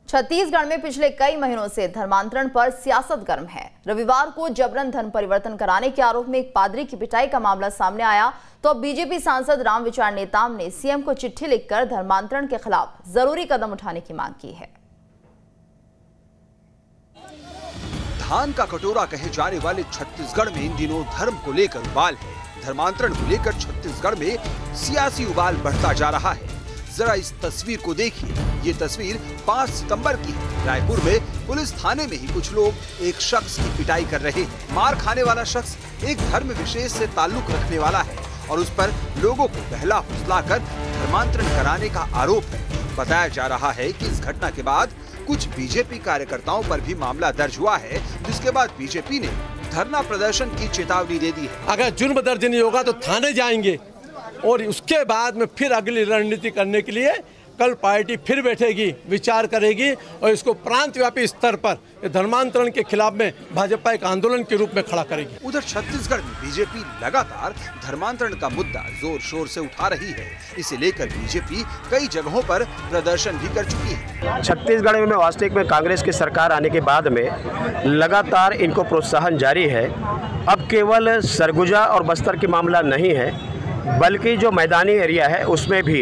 छत्तीसगढ़ में पिछले कई महीनों से धर्मांतरण पर सियासत गर्म है। रविवार को जबरन धर्म परिवर्तन कराने के आरोप में एक पादरी की पिटाई का मामला सामने आया तो अब बीजेपी सांसद रामविचार नेताम ने सीएम को चिट्ठी लिखकर धर्मांतरण के खिलाफ जरूरी कदम उठाने की मांग की है। धान का कटोरा कहे जाने वाले छत्तीसगढ़ में इन दिनों धर्म को लेकर उबाल है। धर्मांतरण को लेकर छत्तीसगढ़ में सियासी उबाल बढ़ता जा रहा है। जरा इस तस्वीर को देखिए। ये तस्वीर 5 सितंबर की है। रायपुर में पुलिस थाने में ही कुछ लोग एक शख्स की पिटाई कर रहे हैं। मार खाने वाला शख्स एक धर्म विशेष से ताल्लुक रखने वाला है और उस पर लोगों को बहला फुसलाकर धर्मांतरण कराने का आरोप है। बताया जा रहा है कि इस घटना के बाद कुछ बीजेपी कार्यकर्ताओं पर भी मामला दर्ज हुआ है, जिसके बाद बीजेपी ने धरना प्रदर्शन की चेतावनी दे दी है। अगर जुर्म दर्ज नहीं होगा तो थाने जाएंगे और उसके बाद में फिर अगली रणनीति करने के लिए कल पार्टी फिर बैठेगी, विचार करेगी और इसको प्रांत व्यापी स्तर पर धर्मांतरण के खिलाफ में भाजपा एक आंदोलन के रूप में खड़ा करेगी। उधर छत्तीसगढ़ में बीजेपी लगातार धर्मांतरण का मुद्दा जोर शोर से उठा रही है। इसे लेकर बीजेपी कई जगहों पर प्रदर्शन भी कर चुकी है। छत्तीसगढ़ में वास्तविक में कांग्रेस की सरकार आने के बाद में लगातार इनको प्रोत्साहन जारी है। अब केवल सरगुजा और बस्तर की मामला नहीं है, बल्कि जो मैदानी एरिया है उसमें भी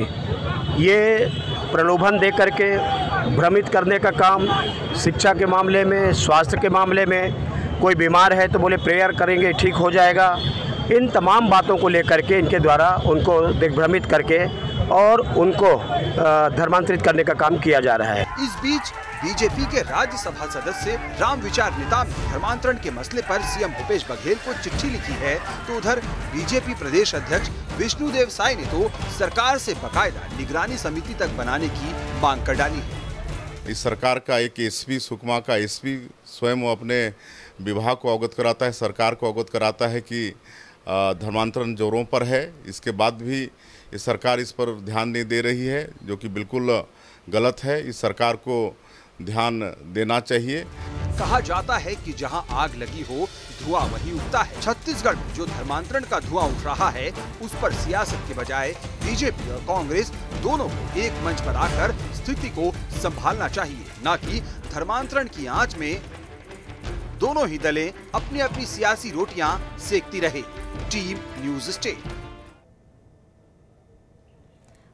ये प्रलोभन दे करके भ्रमित करने का काम, शिक्षा के मामले में, स्वास्थ्य के मामले में, कोई बीमार है तो बोले प्रेयर करेंगे ठीक हो जाएगा। इन तमाम बातों को लेकर के इनके द्वारा उनको दिग्भ्रमित करके और उनको धर्मांतरित करने का काम किया जा रहा है। इस बीच बीजेपी के राज्यसभा सदस्य रामविचार नेताम ने धर्मांतरण के मसले पर सीएम भूपेश बघेल को चिट्ठी लिखी है तो उधर बीजेपी प्रदेश अध्यक्ष विष्णुदेव साय ने तो सरकार से बकायदा निगरानी समिति तक बनाने की मांग कर डाली है। इस सरकार का एक एसपी, सुकमा का एसपी स्वयं अपने विभाग को अवगत कराता है, सरकार को अवगत कराता है कि धर्मांतरण जोरों पर है। इसके बाद भी इस सरकार इस पर ध्यान नहीं दे रही है, जो कि बिल्कुल गलत है। इस सरकार को ध्यान देना चाहिए। कहा जाता है कि जहां आग लगी हो धुआं वहीं उठता है। छत्तीसगढ़ में जो धर्मांतरण का धुआं उठ रहा है उस पर सियासत के बजाय बीजेपी और कांग्रेस दोनों को एक मंच पर आकर स्थिति को संभालना चाहिए, न कि धर्मांतरण की आंच में दोनों ही दलें अपनी अपनी सियासी रोटियां सेकती रहे। Team news state.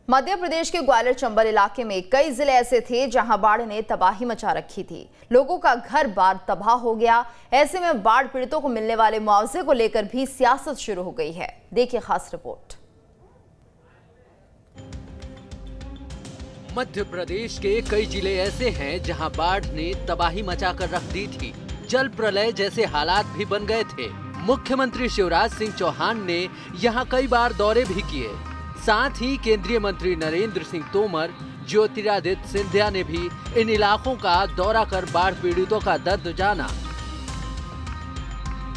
Madhya Pradesh के ग्वालियर चंबल इलाके में कई जिले ऐसे थे जहां बाढ़ ने तबाही मचा रखी थी। लोगों का घर बार तबाह हो गया। ऐसे में बाढ़ पीड़ितों को मिलने वाले मुआवजे को लेकर भी सियासत शुरू हो गई है। देखिए खास रिपोर्ट। मध्य प्रदेश के कई जिले ऐसे हैं जहां बाढ़ ने तबाही मचाकर रख दी थी। जल प्रलय जैसे हालात भी बन गए थे। मुख्यमंत्री शिवराज सिंह चौहान ने यहां कई बार दौरे भी किए। साथ ही केंद्रीय मंत्री नरेंद्र सिंह तोमर, ज्योतिरादित्य सिंधिया ने भी इन इलाकों का दौरा कर बाढ़ पीड़ितों का दर्द जाना।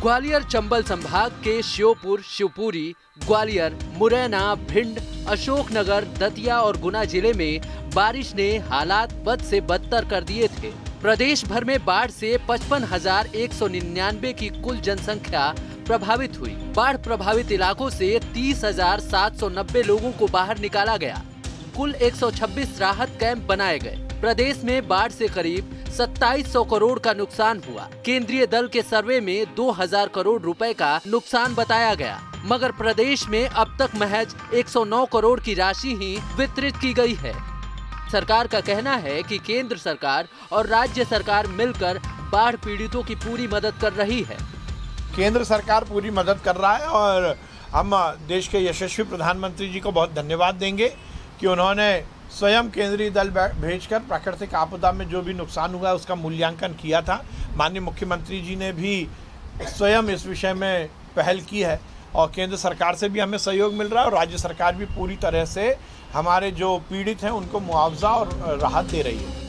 ग्वालियर चंबल संभाग के श्योपुर, शिवपुरी, ग्वालियर, मुरैना, भिंड, अशोकनगर, दतिया और गुना जिले में बारिश ने हालात बद से बदतर कर दिए थे। प्रदेश भर में बाढ़ से 55,199 की कुल जनसंख्या प्रभावित हुई। बाढ़ प्रभावित इलाकों से 30,790 लोगों को बाहर निकाला गया। कुल 126 राहत कैंप बनाए गए। प्रदेश में बाढ़ से करीब 2700 करोड़ का नुकसान हुआ। केंद्रीय दल के सर्वे में 2000 करोड़ रुपए का नुकसान बताया गया, मगर प्रदेश में अब तक महज 109 करोड़ की राशि ही वितरित की गई है। सरकार का कहना है कि केंद्र सरकार और राज्य सरकार मिलकर बाढ़ पीड़ितों की पूरी मदद कर रही है। केंद्र सरकार पूरी मदद कर रहा है और हम देश के यशस्वी प्रधानमंत्री जी को बहुत धन्यवाद देंगे कि उन्होंने स्वयं केंद्रीय दल भेजकर प्राकृतिक आपदा में जो भी नुकसान हुआ है उसका मूल्यांकन किया था। माननीय मुख्यमंत्री जी ने भी स्वयं इस विषय में पहल की है और केंद्र सरकार से भी हमें सहयोग मिल रहा है और राज्य सरकार भी पूरी तरह से हमारे जो पीड़ित हैं उनको मुआवजा और राहत दे रही है।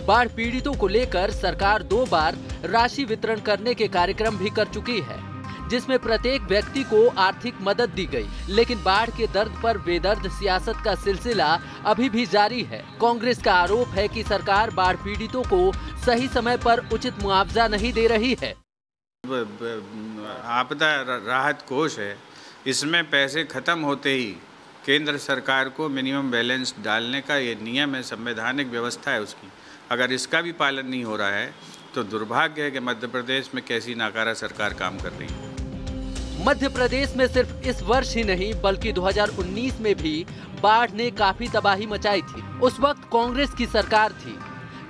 बाढ़ पीड़ितों को लेकर सरकार 2 बार राशि वितरण करने के कार्यक्रम भी कर चुकी है, जिसमें प्रत्येक व्यक्ति को आर्थिक मदद दी गई। लेकिन बाढ़ के दर्द पर बेदर्द सियासत का सिलसिला अभी भी जारी है। कांग्रेस का आरोप है कि सरकार बाढ़ पीड़ितों को सही समय पर उचित मुआवजा नहीं दे रही है। आपदा राहत कोष है, इसमें पैसे खत्म होते ही केंद्र सरकार को मिनिमम बैलेंस डालने का ये नियम है, संवैधानिक व्यवस्था है उसकी। अगर इसका भी पालन नहीं हो रहा है तो दुर्भाग्य है कि मध्य प्रदेश में कैसी नाकारा सरकार काम कर रही है। मध्य प्रदेश में सिर्फ इस वर्ष ही नहीं बल्कि 2019 में भी बाढ़ ने काफी तबाही मचाई थी। उस वक्त कांग्रेस की सरकार थी।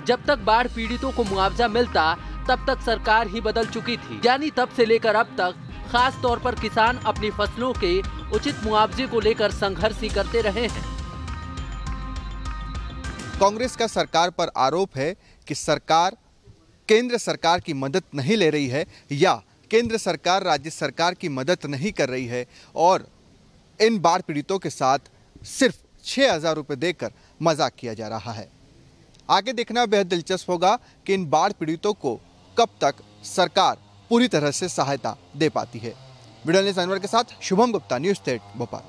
जब तक बाढ़ पीड़ितों को मुआवजा मिलता तब तक सरकार ही बदल चुकी थी, यानी तब से लेकर अब तक खास तौर पर किसान अपनी फसलों के उचित मुआवजे को लेकर संघर्ष ही करते रहे हैं। कांग्रेस का सरकार पर आरोप है कि सरकार केंद्र सरकार की मदद नहीं ले रही है या केंद्र सरकार राज्य सरकार की मदद नहीं कर रही है और इन बाढ़ पीड़ितों के साथ सिर्फ 6,000 रुपये देकर मजाक किया जा रहा है। आगे देखना बेहद दिलचस्प होगा कि इन बाढ़ पीड़ितों को कब तक सरकार पूरी तरह से सहायता दे पाती है। वीडियो जर्नलिस्ट अनवर के साथ शुभम गुप्ता, न्यूज़ 8 भोपाल।